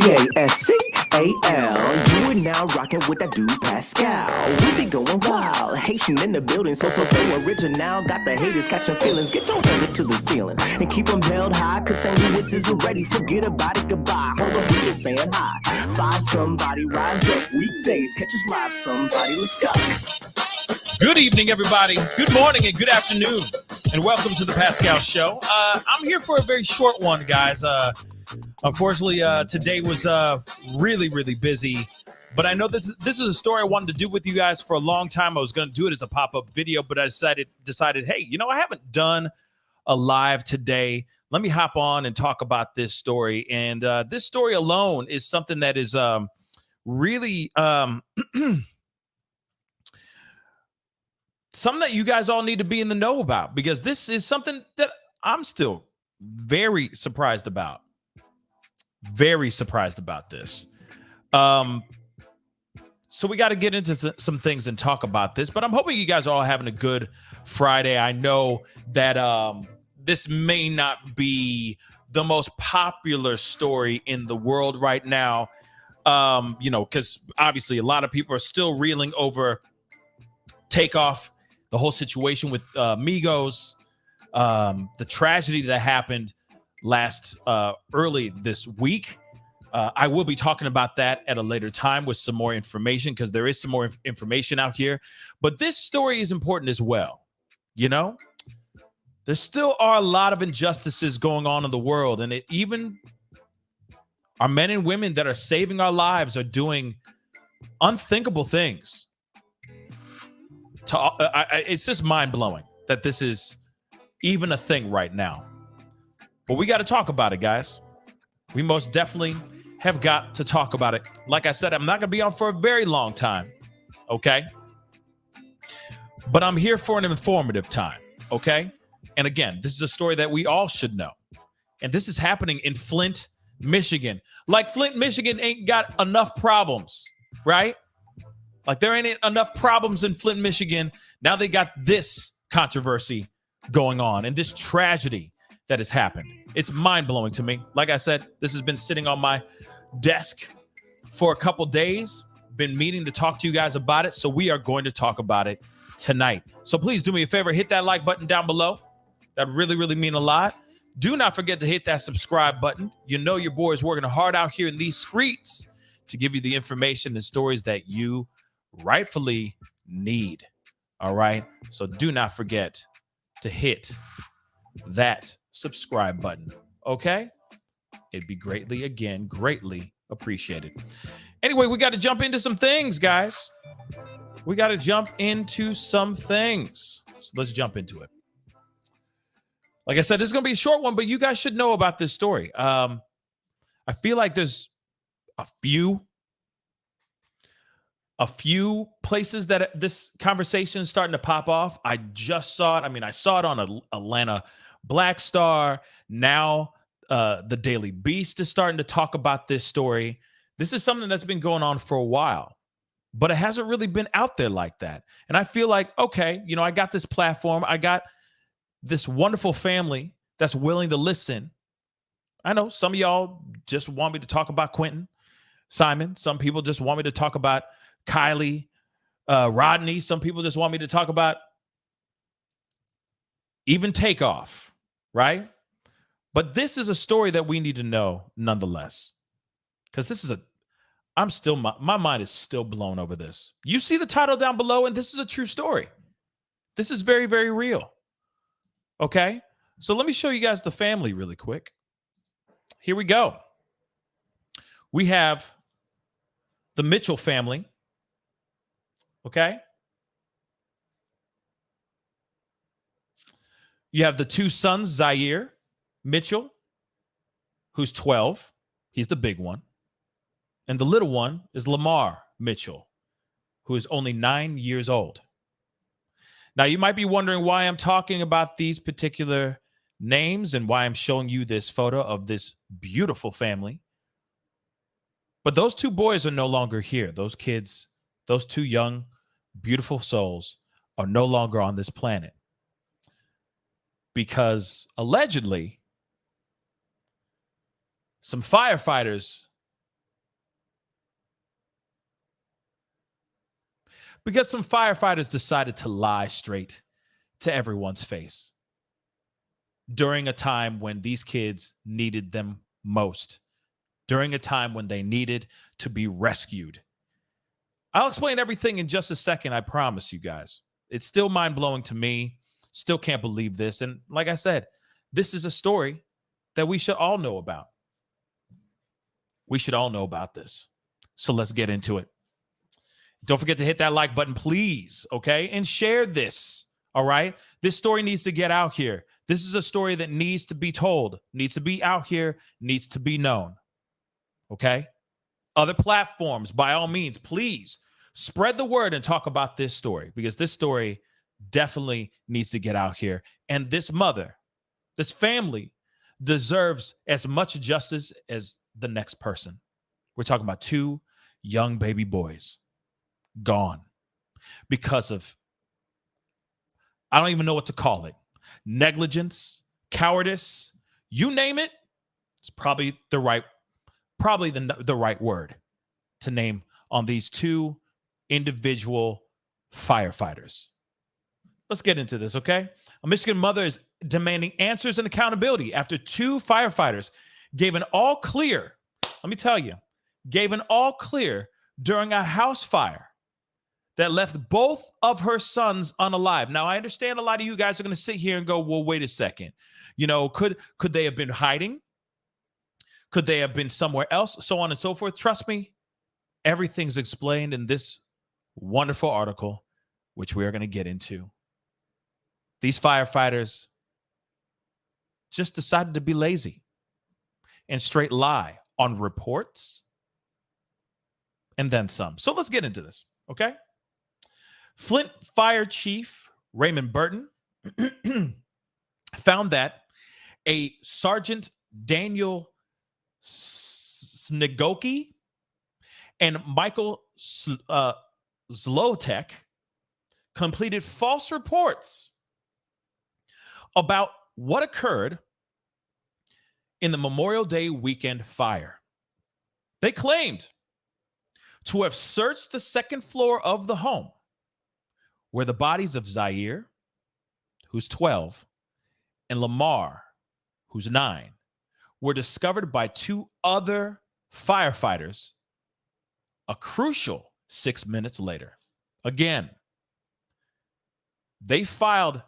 thepascalshow. You are now rocking with that dude Pascal. We be going wild, Haitian in the building, so original. Got the haters catching feelings. Get your hands up to the ceiling and keep them held high, cause St. Louis isn't ready. Forget about it, goodbye. Hold on, we just saying hi. Five somebody, rise up. Weekdays, catch us live, somebody. Let's go. Good evening, everybody. Good morning and good afternoon, and welcome to the Pascal Show. I'm here for a very short one, guys. Unfortunately, today was really, really busy, but I know this is a story I wanted to do with you guys for a long time. I was going to do it as a pop-up video, but I decided, hey, you know, I haven't done a live today. Let me hop on and talk about this story. And this story alone is something that is really something that you guys all need to be in the know about, because this is something that I'm still very surprised about. Very surprised about this. So we got to get into some things and talk about this, but I'm hoping you guys are all having a good Friday. I know that this may not be the most popular story in the world right now, you know, because obviously a lot of people are still reeling over Takeoff, the whole situation with Migos, the tragedy that happened early this week. I will be talking about that at a later time with some more information, because there is some more information out here. But this story is important as well. You know, there still are a lot of injustices going on in the world, and even our men and women that are saving our lives are doing unthinkable things. It's just mind-blowing that this is even a thing right now. But we got to talk about it, guys. We most definitely have got to talk about it. Like I said, I'm not going to be on for a very long time, okay? But I'm here for an informative time, okay? And again, this is a story that we all should know. And this is happening in Flint, Michigan. Like Flint, Michigan ain't got enough problems, right? Like there ain't enough problems in Flint, Michigan. Now they got this controversy going on and this tragedy that has happened. It's mind-blowing to me. Like I said, this has been sitting on my desk for a couple days. Been meaning to talk to you guys about it. So we are going to talk about it tonight. So please do me a favor. Hit that like button down below. That really, really mean a lot. Do not forget to hit that subscribe button. You know your boy is working hard out here in these streets to give you the information and stories that you rightfully need. All right, so do not forget to hit that subscribe button. Okay, it'd be greatly appreciated. Anyway, we got to jump into some things, guys. We got to jump into some things. So let's jump into it. Like I said, this is gonna be a short one, but you guys should know about this story. I feel like there's a few places that this conversation is starting to pop off. I just saw it. I mean, I saw it on Atlanta Black Star. Now the Daily Beast is starting to talk about this story. This is something that's been going on for a while, but it hasn't really been out there like that. And I feel like, okay, you know, I got this platform. I got this wonderful family that's willing to listen. I know some of y'all just want me to talk about Quentin, Simon. Some people just want me to talk about Kylie, Rodney. Some people just want me to talk about even Takeoff, right? But this is a story that we need to know nonetheless, because this is my mind is still blown over this. You see the title down below, and this is a true story. This is very, very real. Okay, so let me show you guys the family really quick. Here we go. We have the Mitchell family. Okay. You have the two sons, Zyaire Mitchell, who's 12. He's the big one. And the little one is Lamar Mitchell, who is only 9 years old. Now, you might be wondering why I'm talking about these particular names and why I'm showing you this photo of this beautiful family. But those two boys are no longer here. Those kids, those two young, beautiful souls are no longer on this planet, because allegedly some firefighters Because some firefighters decided to lie straight to everyone's face during a time when these kids needed them most, during a time when they needed to be rescued. I'll explain everything in just a second, I promise you guys. It's still mind-blowing to me. Still can't believe this. And like I said, this is a story that we should all know about. We should all know about this. So let's get into it. Don't forget to hit that like button, please, okay? And share this, all right? This story needs to get out here. This is a story that needs to be told, needs to be out here, needs to be known, okay? Other platforms, by all means, please spread the word and talk about this story, because this story definitely needs to get out here. And this mother, this family deserves as much justice as the next person. We're talking about two young baby boys gone because of, I don't even know what to call it, negligence, cowardice, you name it. It's probably the right word to name on these two individual firefighters. Let's get into this, okay? A Michigan mother is demanding answers and accountability after two firefighters gave an all clear, let me tell you, gave an all clear during a house fire that left both of her sons unalive. Now, I understand a lot of you guys are going to sit here and go, well, wait a second. You know, could they have been hiding? Could they have been somewhere else? So on and so forth. Trust me, everything's explained in this wonderful article, which we are going to get into. These firefighters just decided to be lazy and straight lie on reports and then some. So let's get into this, okay? Flint Fire Chief Raymond Barton found that a Sergeant Daniel Sniegocki and Michael Zlotek completed false reports about what occurred in the Memorial Day weekend fire. They claimed to have searched the second floor of the home where the bodies of Zyaire, who's 12, and Lamar, who's 9, were discovered by two other firefighters a crucial 6 minutes later. Again, they filed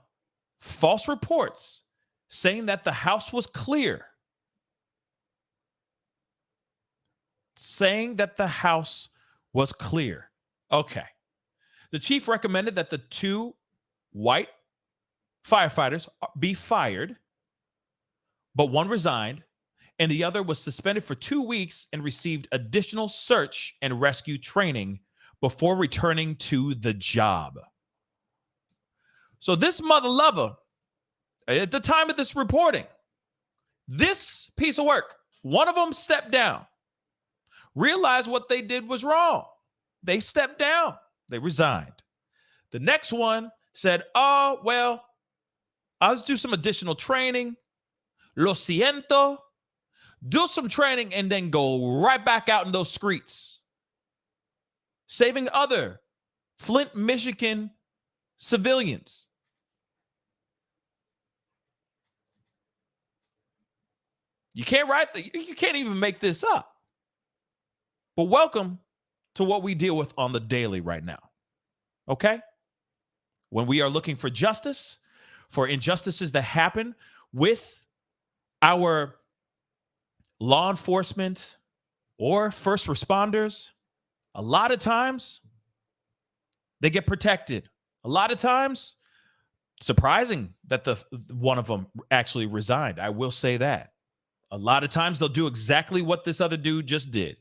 false reports saying that the house was clear. Saying that the house was clear. Okay. The chief recommended that the two white firefighters be fired, but one resigned and the other was suspended for 2 weeks and received additional search and rescue training before returning to the job. So this mother lover, at the time of this reporting, this piece of work, one of them stepped down, realized what they did was wrong. They stepped down. They resigned. The next one said, oh, well, I'll just do some additional training. Lo siento. Do some training and then go right back out in those streets, saving other Flint, Michigan civilians. You can't even make this up. But welcome to what we deal with on the daily right now. Okay? When we are looking for justice, for injustices that happen with our law enforcement or first responders, a lot of times they get protected. A lot of times, surprising that the one of them actually resigned. I will say that. A lot of times they'll do exactly what this other dude just did.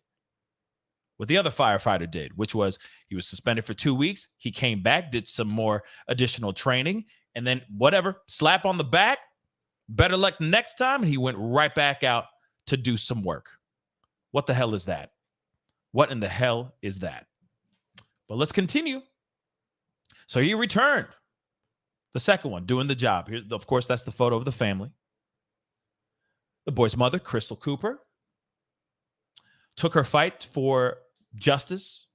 What the other firefighter did, which was he was suspended for 2 weeks. He came back, did some more additional training, and then whatever, slap on the back, better luck next time, and he went right back out to do some work. What the hell is that? What in the hell is that? But let's continue. So he returned. The second one, doing the job. Here, of course, that's the photo of the family. The boy's mother, Crystal Cooper, took her fight for justice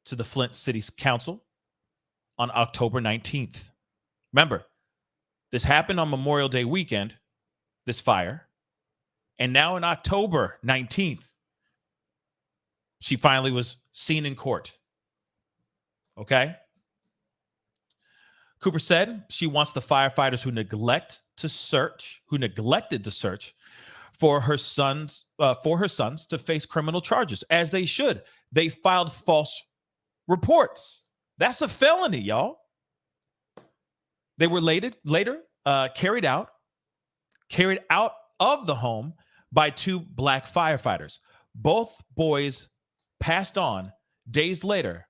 to the Flint City Council. on October 19th. Remember, this happened on Memorial Day weekend, this fire. And now on October 19th, she finally was seen in court. Okay? Cooper said she wants the firefighters who neglected to search for her sons to face criminal charges, as they should. They filed false reports. That's a felony, y'all. They were later carried out of the home by two black firefighters. Both boys passed on days later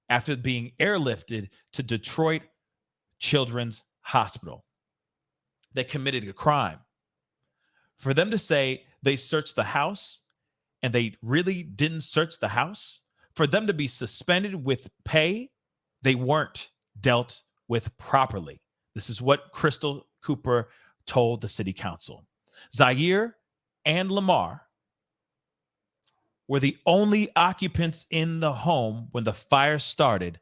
after being airlifted to Detroit Children's Hospital. They committed a crime. For them to say they searched the house and they really didn't search the house, for them to be suspended with pay, they weren't dealt with properly. This is what Crystal Cooper told the city council. Zyaire and Lamar were the only occupants in the home when the fire started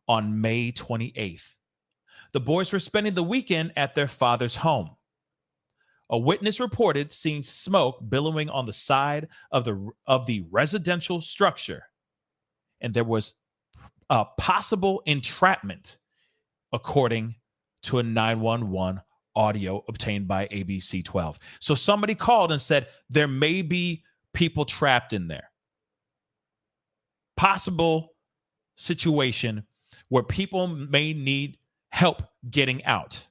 on May 28th. The boys were spending the weekend at their father's home. A witness reported seeing smoke billowing on the side of the residential structure, and there was a possible entrapment, according to a 911 audio obtained by ABC 12. So somebody called and said there may be people trapped in there. Possible situation where people may need help getting out.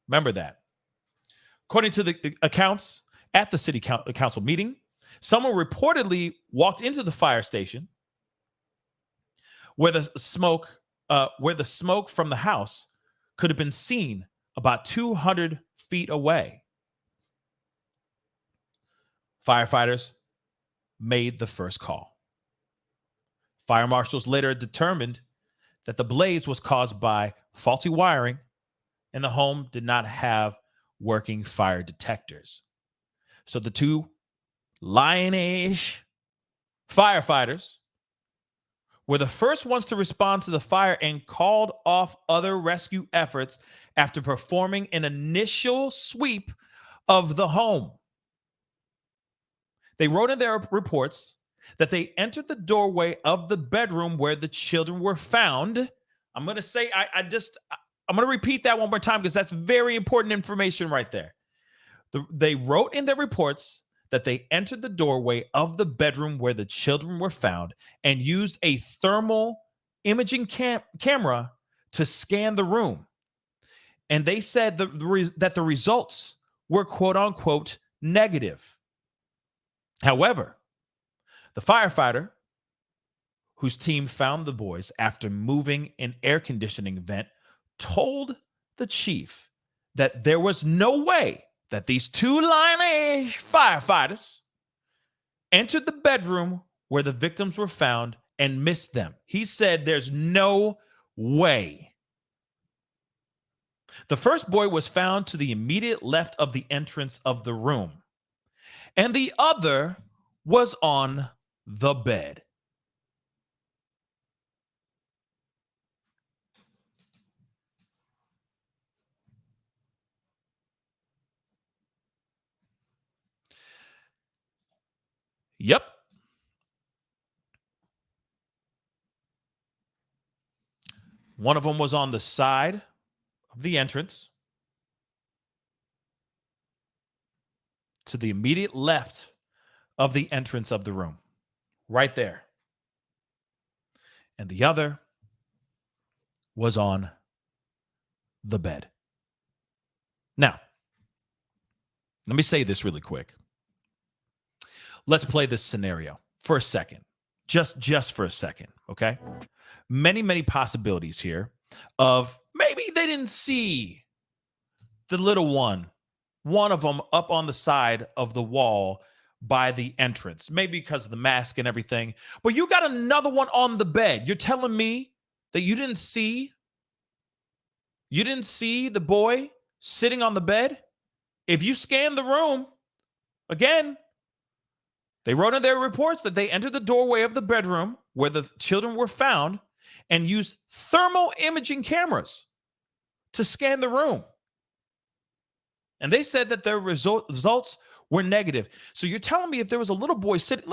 Remember that. According to the accounts at the city council meeting, someone reportedly walked into the fire station where the smoke from the house could have been seen about 200 feet away. Firefighters made the first call. Fire marshals later determined that the blaze was caused by faulty wiring and the home did not have working fire detectors. So the two lion-ish firefighters were the first ones to respond to the fire and called off other rescue efforts after performing an initial sweep of the home. They wrote in their reports that they entered the doorway of the bedroom where the children were found. I'm going to say, I'm going to repeat that one more time because that's very important information right there. They wrote in their reports that they entered the doorway of the bedroom where the children were found and used a thermal imaging camera to scan the room. And they said that the results were quote unquote negative. However, the firefighter whose team found the boys after moving an air conditioning vent told the chief that there was no way that these two lion-ish firefighters entered the bedroom where the victims were found and missed them. He said there's no way. The first boy was found to the immediate left of the entrance of the room, and the other was on the bed. Yep. One of them was on the side of the entrance to the immediate left of the entrance of the room, right there. And the other was on the bed. Now, let me say this really quick. Let's play this scenario for a second. Just for a second, okay? Many possibilities here of maybe they didn't see the little one of them up on the side of the wall by the entrance, maybe because of the mask and everything. But you got another one on the bed. You're telling me that you didn't see the boy sitting on the bed? If you scan the room, again, they wrote in their reports that they entered the doorway of the bedroom where the children were found and used thermal imaging cameras to scan the room. And they said that their results were negative. So you're telling me if there was a little boy sitting,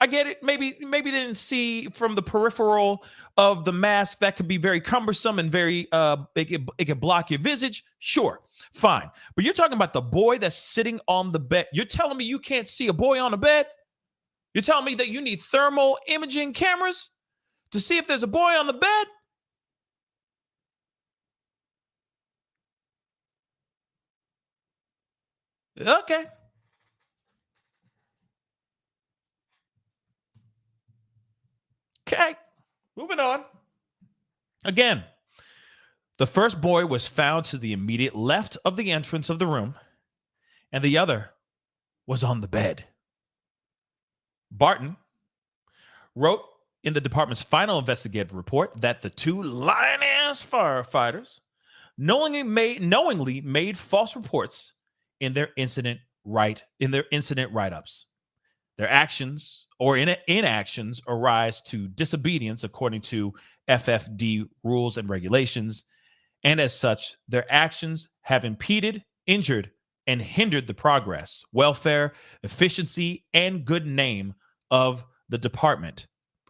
I get it. Maybe they didn't see from the peripheral of the mask. That could be very cumbersome and very it could block your visage. Sure, fine. But you're talking about the boy that's sitting on the bed. You're telling me you can't see a boy on a bed? You're telling me that you need thermal imaging cameras to see if there's a boy on the bed? Okay. Okay. Moving on. Again, the first boy was found to the immediate left of the entrance of the room, and the other was on the bed. Barton wrote in the department's final investigative report that the two lying-ass firefighters knowingly made false reports in their incident write-ups. Their actions or inactions arise to disobedience according to FFD rules and regulations, and as such, their actions have impeded, injured, and hindered the progress, welfare, efficiency, and good name of the department.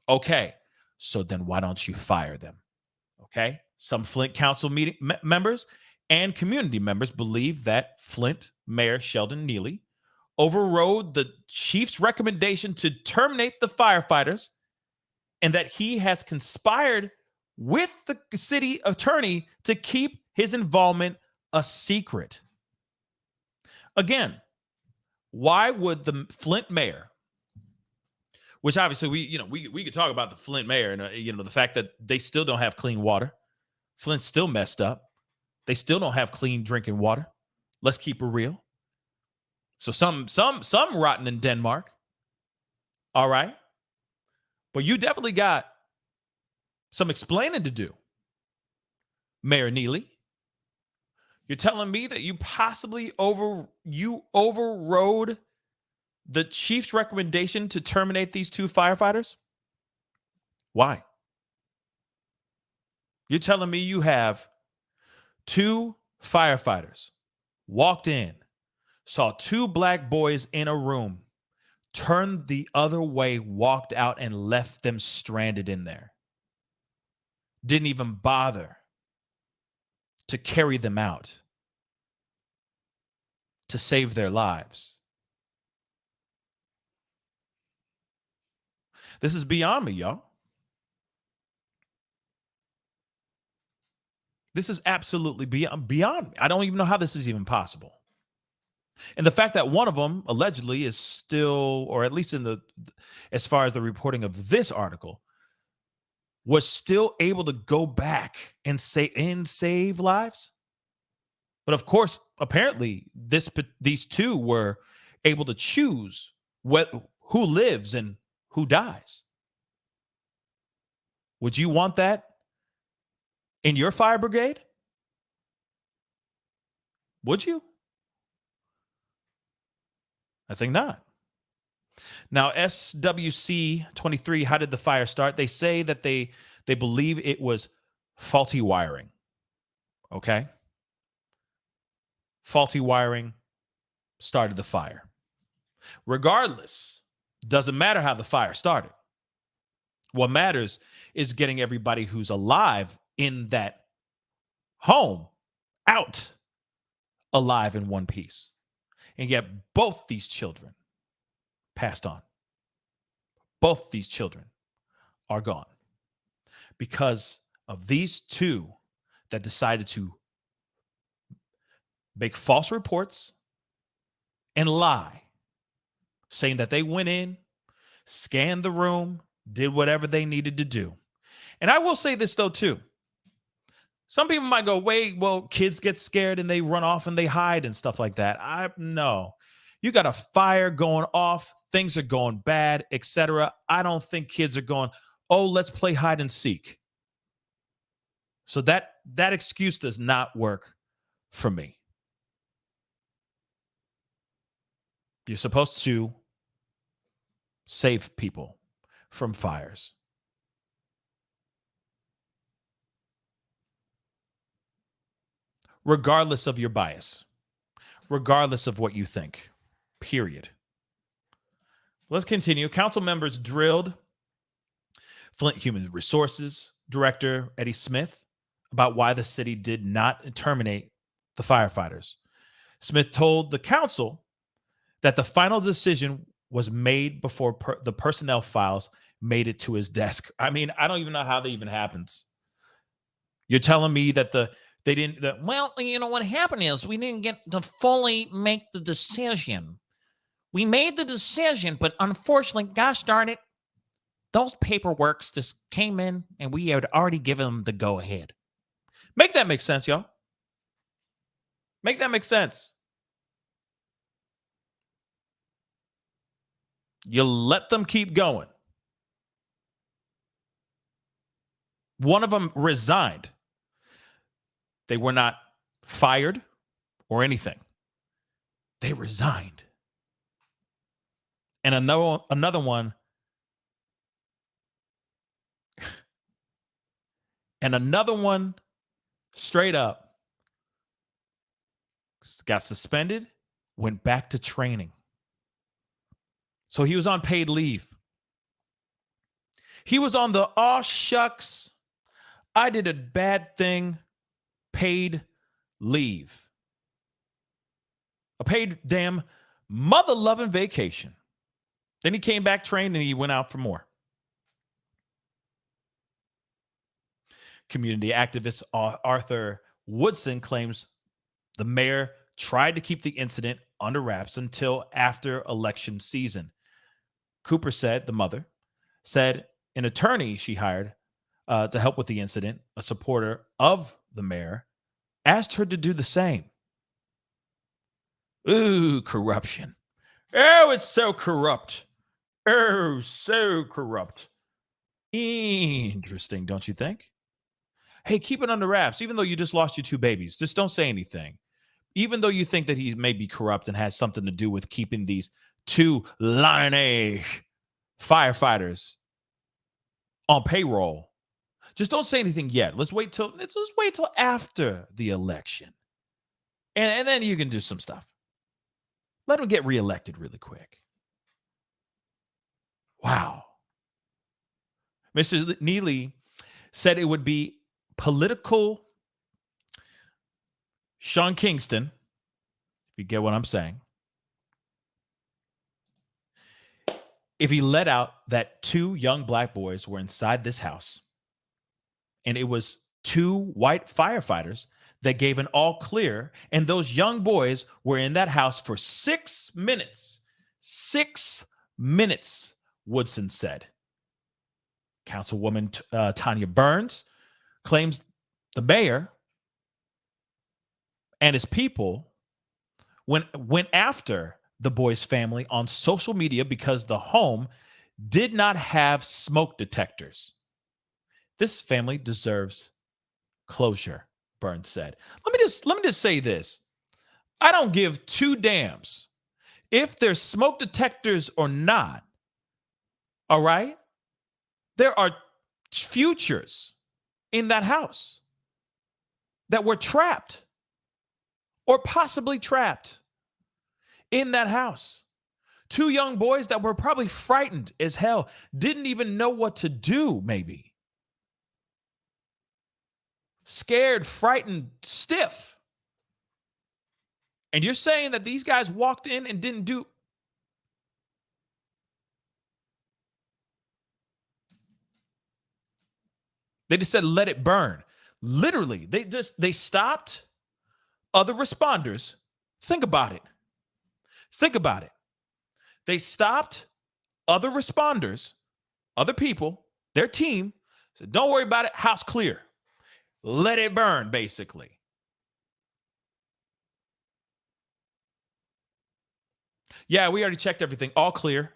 Okay, so then why don't you fire them? Okay, some Flint Council meeting members and community members believe that Flint Mayor Sheldon Neely overrode the chief's recommendation to terminate the firefighters, and that he has conspired with the city attorney to keep his involvement a secret. Again, why would the Flint mayor, which obviously we could talk about the Flint mayor and the fact that they still don't have clean water. Flint's still messed up. They still don't have clean drinking water. Let's keep it real. So some rotten in Denmark. All right. But you definitely got some explaining to do. Mayor Neely, you're telling me that you possibly overrode the chief's recommendation to terminate these two firefighters? Why? You're telling me you have two firefighters walked in, saw two black boys in a room, turned the other way, walked out, and left them stranded in there. Didn't even bother to carry them out to save their lives. This is beyond me, y'all. This is absolutely beyond me. I don't even know how this is even possible. And the fact that one of them allegedly is still, or at least as far as the reporting of this article, was still able to go back and save lives. But of course, apparently, these two were able to choose who lives and who dies. Would you want that in your fire brigade? Would you? I think not. Now, SWC 23, how did the fire start? They say that they believe it was faulty wiring. Okay? Faulty wiring started the fire. Regardless, doesn't matter how the fire started. What matters is getting everybody who's alive in that home out alive in one piece. And yet both these children passed on. Both these children are gone because of these two that decided to make false reports and lie, saying that they went in, scanned the room, did whatever they needed to do. And I will say this, though, too. Some people might go, wait, well, kids get scared and they run off and they hide and stuff like that. No. You got a fire going off, things are going bad, etc. I don't think kids are going, oh, let's play hide and seek. So that excuse does not work for me. You're supposed to save people from fires. Regardless of your bias, regardless of what you think, period. Let's continue. Council members drilled Flint Human Resources Director Eddie Smith about why the city did not terminate the firefighters. Smith told the council that the final decision was made before the personnel files made it to his desk. I mean, I don't even know how that even happens. You're telling me that they didn't, well, you know, what happened is we didn't get to fully make the decision. We made the decision, but unfortunately, gosh darn it, those paperworks just came in and we had already given them the go ahead. Make that make sense, y'all. Make that make sense. You let them keep going. One of them resigned. They were not fired or anything. They resigned. And another one, straight up got suspended, went back to training. So he was on paid leave. He was on the, oh shucks, I did a bad thing, paid leave. A paid damn mother-loving vacation. Then he came back trained and he went out for more. Community activist Arthur Woodson claims the mayor tried to keep the incident under wraps until after election season. Cooper said, the mother, said an attorney she hired to help with the incident, a supporter of the mayor, asked her to do the same. Ooh, corruption. Oh, it's so corrupt. Oh, so corrupt. Interesting, don't you think? Hey, keep it under wraps, even though you just lost your 2 babies. Just don't say anything. Even though you think that he may be corrupt and has something to do with keeping these 2 Line A firefighters on payroll. Just don't say anything yet. Let's wait till after the election. And then you can do some stuff. Let him get reelected really quick. Wow. Mr. Neely said it would be political Sean Kingston, if you get what I'm saying, if he let out that 2 young black boys were inside this house and it was 2 white firefighters that gave an all clear, and those young boys were in that house for 6 minutes. 6 minutes, Woodson said. Councilwoman Tanya Burns claims the mayor and his people went after the boys' family on social media because the home did not have smoke detectors. This family deserves closure, Burns said. Let me just say this. I don't give 2 damns if there's smoke detectors or not. All right? There are futures in that house that were trapped or possibly trapped in that house. 2 young boys that were probably frightened as hell, didn't even know what to do, maybe. Scared, frightened, stiff. And you're saying that these guys walked in and didn't do. They just said, let it burn. Literally, they stopped other responders. Think about it. Think about it. They stopped other responders, other people, their team, said, don't worry about it, house clear. Let it burn, basically. Yeah, we already checked everything. All clear.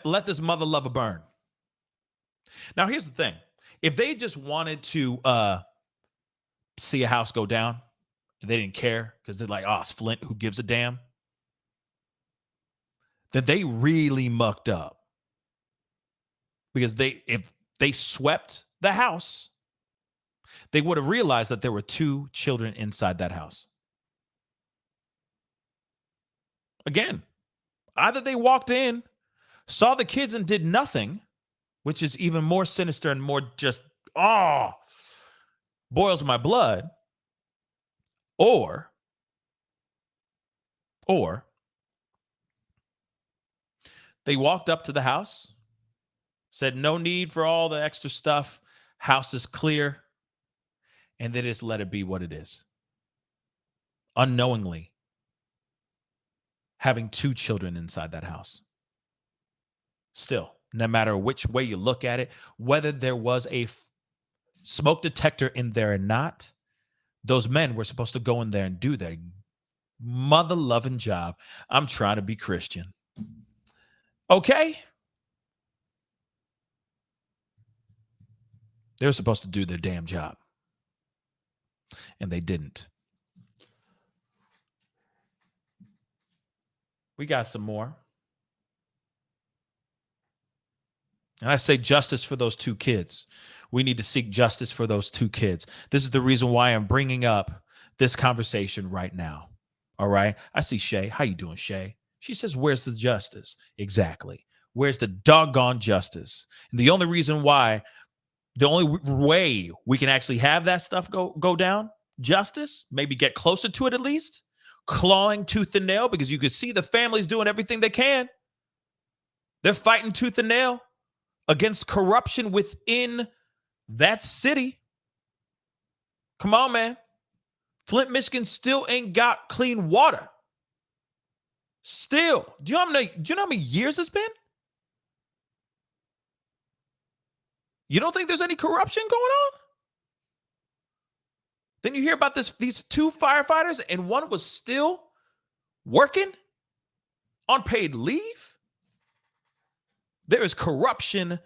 Let this mother lover burn. Now, here's the thing. If they just wanted to see a house go down, and they didn't care because they're like, oh, it's Flint, who gives a damn? Then they really mucked up. because if they swept the house, they would have realized that there were 2 children inside that house. Again, either they walked in, saw the kids and did nothing, which is even more sinister and more just, boils my blood, or they walked up to the house, said no need for all the extra stuff, house is clear, and they just let it be what it is. Unknowingly having 2 children inside that house. Still, no matter which way you look at it, whether there was a smoke detector in there or not, those men were supposed to go in there and do their mother-loving job. I'm trying to be Christian. Okay? They were supposed to do their damn job. And they didn't. We got some more. And I say justice for those 2 kids. We need to seek justice for those 2 kids. This is the reason why I'm bringing up this conversation right now. All right? I see Shay. How you doing, Shay? She says, where's the justice? Exactly. Where's the doggone justice? And the only way we can actually have that stuff go down, justice, maybe get closer to it at least, clawing tooth and nail, because you can see the families doing everything they can. They're fighting tooth and nail against corruption within that city. Come on, man. Flint, Michigan still ain't got clean water. Still. Do you know how many years it's been? You don't think there's any corruption going on? Then you hear about these 2 firefighters, and one was still working on paid leave. There is corruption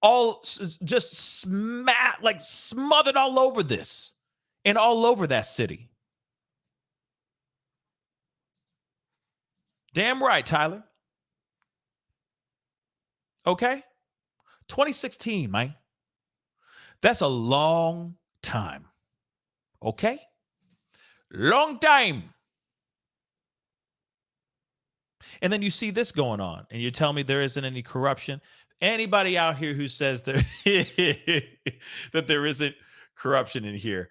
all just smothered all over this and all over that city. Damn right, Tyler. Okay? 2016, man. That's a long time. Okay? Long time. And then you see this going on, and you tell me there isn't any corruption. Anybody out here who says that there isn't corruption in here,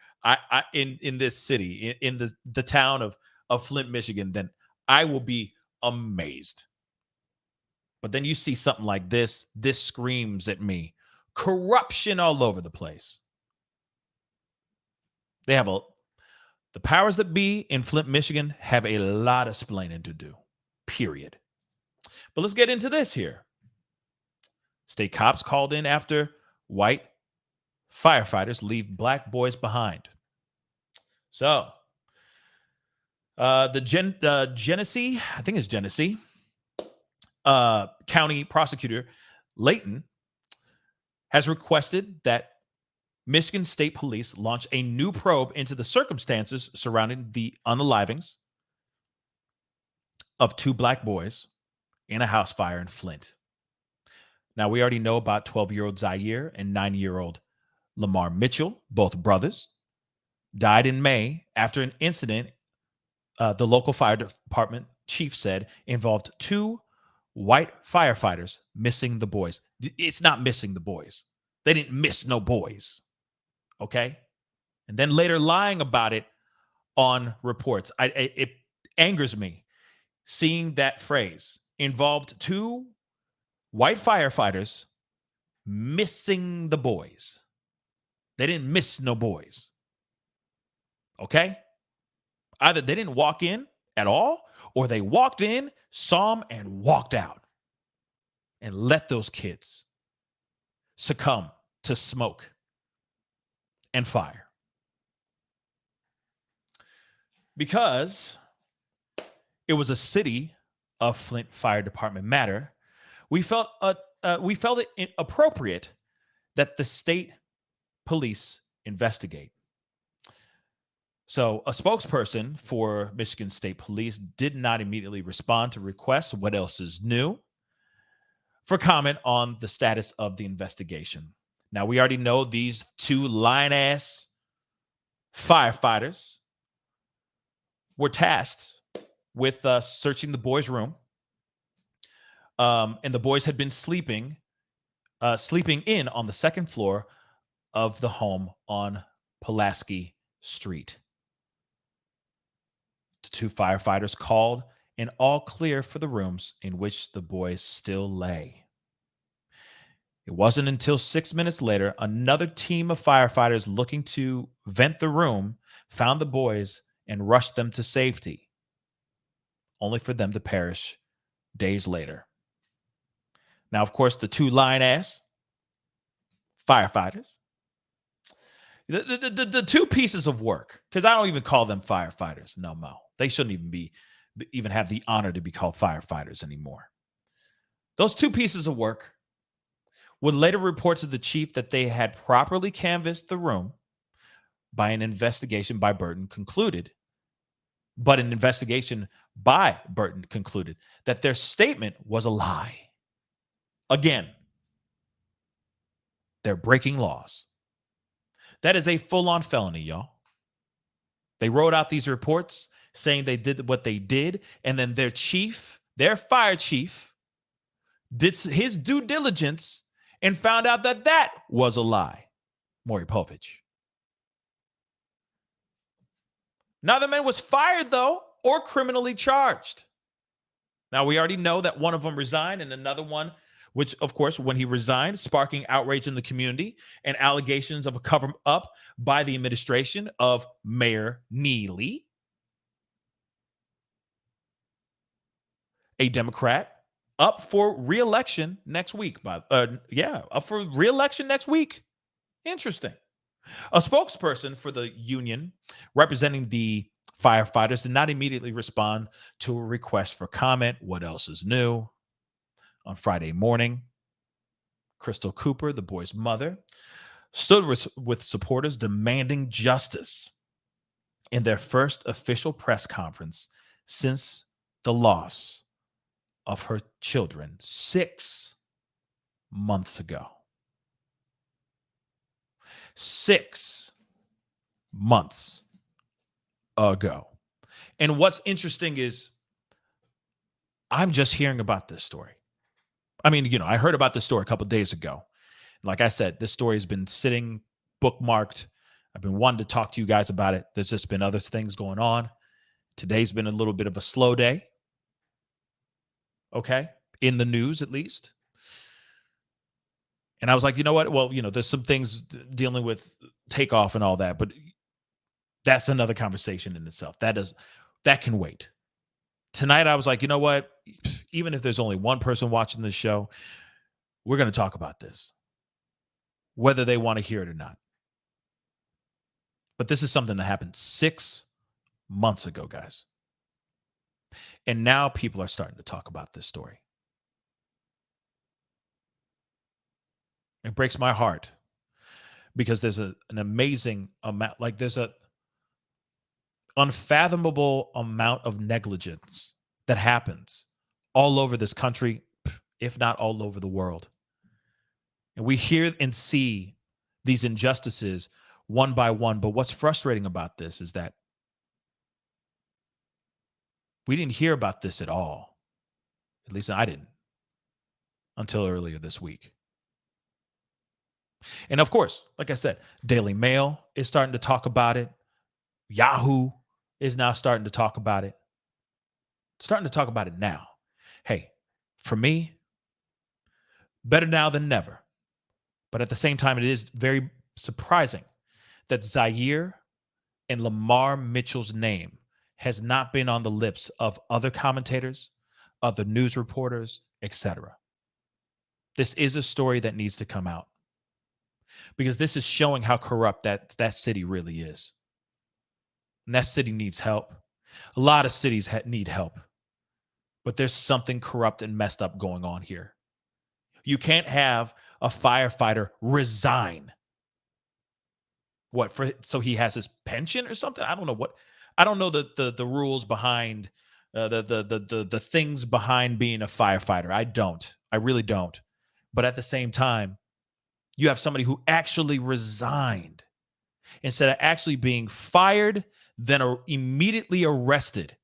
in this city, in the town of Flint, Michigan, then I will be amazed. But then you see something like this screams at me. Corruption all over the place. They have the powers that be in Flint, Michigan have a lot of explaining to do, period. But let's get into this here. State cops called in after white firefighters leave black boys behind. So, the Genesee, I think it's Genesee, County Prosecutor Layton has requested that Michigan State Police launch a new probe into the circumstances surrounding the unalivings of 2 black boys in a house fire in Flint. Now, we already know about 12-year-old Zyaire and 9-year-old Lamar Mitchell, both brothers, died in May after an incident the local fire department chief said involved 2 white firefighters missing the boys. It's not missing the boys. They didn't miss no boys. Okay? And then later lying about it on reports. It angers me seeing that phrase, involved 2 white firefighters missing the boys. They didn't miss no boys. Okay? Either they didn't walk in at all, or they walked in, saw them, and walked out and let those kids succumb to smoke and fire. Because it was a city of Flint Fire Department matter, we felt it appropriate that the state police investigate. So a spokesperson for Michigan State Police did not immediately respond to requests. What else is new? for comment on the status of the investigation. Now, we already know these two lying-ass firefighters were tasked with searching the boys' room. And the boys had been sleeping in on the second floor of the home on Pulaski Street. The two firefighters called an all clear for the rooms in which the boys still lay. It wasn't until 6 minutes later, another team of firefighters looking to vent the room found the boys and rushed them to safety, only for them to perish days later. Now, of course, the two lying-ass firefighters, the two pieces of work, because I don't even call them firefighters. No, they shouldn't even have the honor to be called firefighters anymore. Those two pieces of work would later report to the chief that they had properly canvassed the room by an investigation by Barton concluded that their statement was a lie. Again, they're breaking laws. That is a full-on felony, y'all. They wrote out these reports saying they did what they did, and then their fire chief, did his due diligence and found out that that was a lie. Maury Povich. Neither man was fired, though, or criminally charged. Now, we already know that one of them resigned and another one, which, of course, when he resigned, sparking outrage in the community and allegations of a cover-up by the administration of Mayor Neely, a Democrat, up for re-election next week. Up for re-election next week. Interesting. A spokesperson for the union representing the firefighters did not immediately respond to a request for comment. What else is new? On Friday morning, Crystal Cooper, the boy's mother, stood with supporters demanding justice in their first official press conference since the loss of her children 6 months ago. 6 months ago. And what's interesting is I'm just hearing about this story. I mean, I heard about this story a couple of days ago. Like I said, this story has been sitting bookmarked. I've been wanting to talk to you guys about it. There's just been other things going on. Today's been a little bit of a slow day. Okay, in the news at least. And I was like, you know what? Well, there's some things dealing with takeoff and all that, but that's another conversation in itself. That can wait. Tonight, I was like, you know what? Even if there's only one person watching this show, we're going to talk about this, whether they want to hear it or not. But this is something that happened 6 months ago, guys. And now people are starting to talk about this story. It breaks my heart because there's an amazing amount, there's an unfathomable amount of negligence that happens all over this country, if not all over the world. And we hear and see these injustices one by one. But what's frustrating about this is that we didn't hear about this at all. At least I didn't until earlier this week. And of course, like I said, Daily Mail is starting to talk about it. Yahoo is now starting to talk about it. Starting to talk about it now. Hey, for me, better now than never. But at the same time, it is very surprising that Zyaire and Lamar Mitchell's name has not been on the lips of other commentators, other news reporters, etc. This is a story that needs to come out because this is showing how corrupt that city really is. And that city needs help. A lot of cities need help, but there's something corrupt and messed up going on here. You can't have a firefighter resign. So he has his pension or something? I don't know what. I don't know the rules behind the things behind being a firefighter. I don't. I really don't. But at the same time, you have somebody who actually resigned instead of actually being fired, then immediately arrested.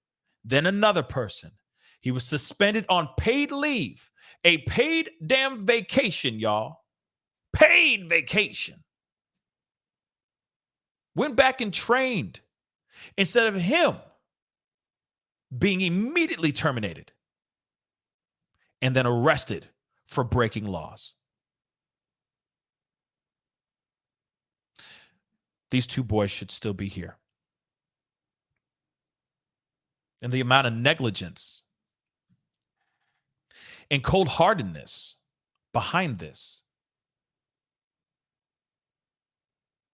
Then another person. He was suspended on paid leave, a paid damn vacation, y'all. Paid vacation. Went back and trained instead of him being immediately terminated and then arrested for breaking laws. These two boys should still be here. And the amount of negligence and cold-heartedness behind this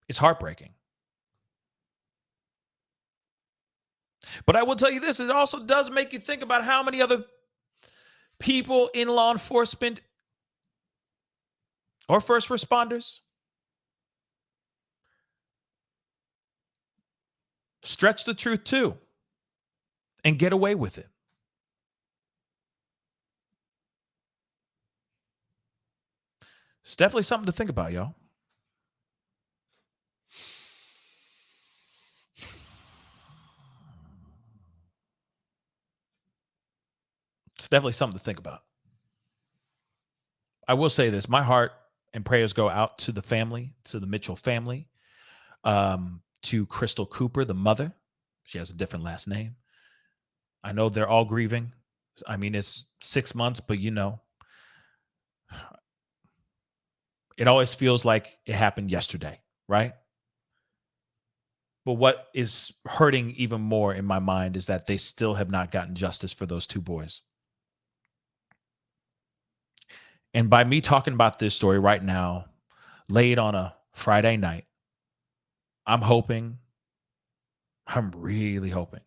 is heartbreaking. But I will tell you this, it also does make you think about how many other people in law enforcement or first responders stretch the truth too and get away with it. It's definitely something to think about, y'all. It's definitely something to think about. I will say this. My heart and prayers go out to the family, to the Mitchell family, to Crystal Cooper, the mother. She has a different last name. I know they're all grieving. I mean, it's 6 months, but you know, it always feels like it happened yesterday, right? But what is hurting even more in my mind is that they still have not gotten justice for those two boys. And by me talking about this story right now, late on a Friday night, I'm really hoping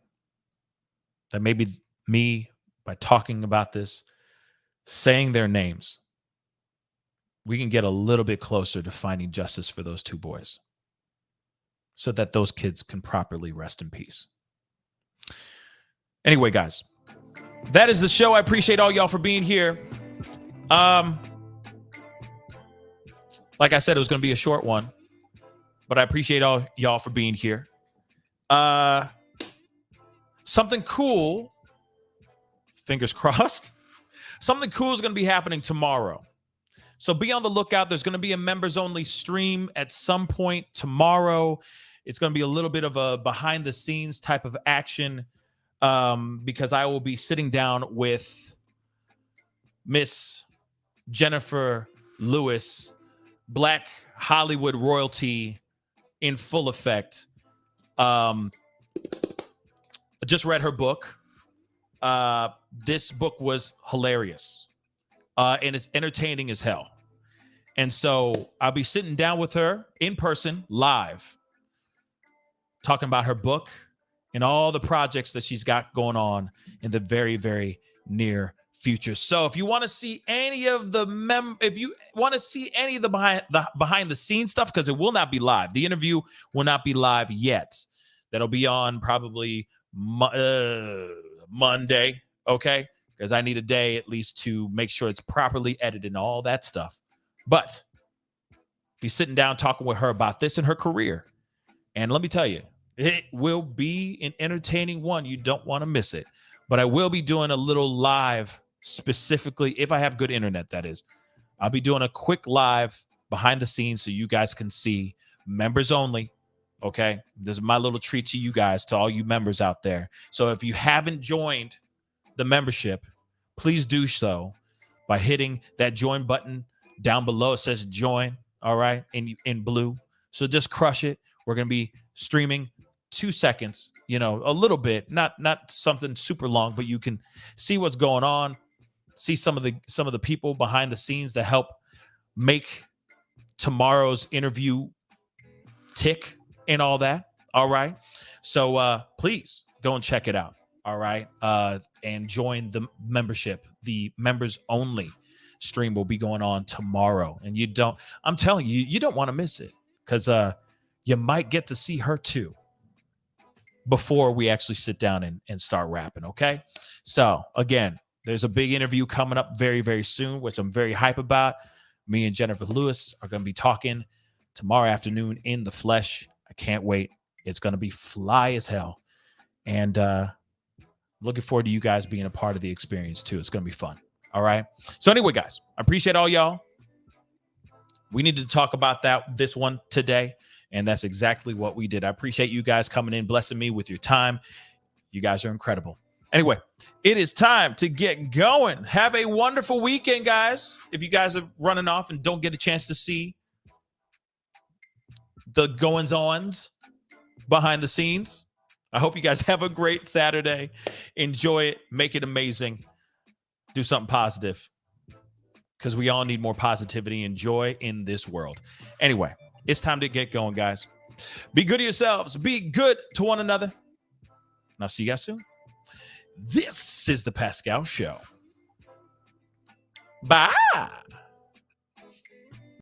that maybe me, by talking about this, saying their names, we can get a little bit closer to finding justice for those two boys so that those kids can properly rest in peace. Anyway, guys, that is the show. I appreciate all y'all for being here. Like I said, it was going to be a short one, but I appreciate all y'all for being here. Something cool, fingers crossed, something cool is going to be happening tomorrow. So be on the lookout. There's going to be a members only stream at some point tomorrow. It's going to be a little bit of a behind the scenes type of action because I will be sitting down with Miss Jennifer Lewis, Black Hollywood royalty in full effect. I just read her book. This book was hilarious. And it's entertaining as hell. And so I'll be sitting down with her in person, live, talking about her book and all the projects that she's got going on in the very, very near future. So if you want to see any of the behind the scenes stuff, because it will not be live. The interview will not be live yet. That'll be on probably Monday, okay? Because I need a day at least to make sure it's properly edited and all that stuff. But be sitting down talking with her about this and her career. And let me tell you, it will be an entertaining one. You don't want to miss it. But I will be doing a little live specifically, if I have good internet, that is. I'll be doing a quick live behind the scenes so you guys can see, members only. Okay? This is my little treat to you guys, to all you members out there. So if you haven't joined the membership, please do so by hitting that join button down below. It says join, all right, in blue. So just crush it. We're going to be streaming 2 seconds, a little bit, not something super long, but you can see what's going on, see some of the people behind the scenes that help make tomorrow's interview tick and all that. All right. So please go and check it out. All right. And join the membership. The members only stream will be going on tomorrow. And I'm telling you, you don't want to miss it, because you might get to see her too before we actually sit down and start rapping. Okay. So again, There's a big interview coming up very, very soon, which I'm very hype about. Me and Jennifer Lewis are going to be talking tomorrow afternoon in the flesh. I can't wait. It's going to be fly as hell. And looking forward to you guys being a part of the experience too. It's going to be fun. All right. So anyway, guys, I appreciate all y'all. We need to talk about this one today. And that's exactly what we did. I appreciate you guys coming in, blessing me with your time. You guys are incredible. Anyway, it is time to get going. Have a wonderful weekend, guys. If you guys are running off and don't get a chance to see the goings-ons behind the scenes, I hope you guys have a great Saturday. Enjoy it. Make it amazing. Do something positive, because we all need more positivity and joy in this world. Anyway, it's time to get going, guys. Be good to yourselves. Be good to one another. And I'll see you guys soon. This is the Pascal Show. Bye.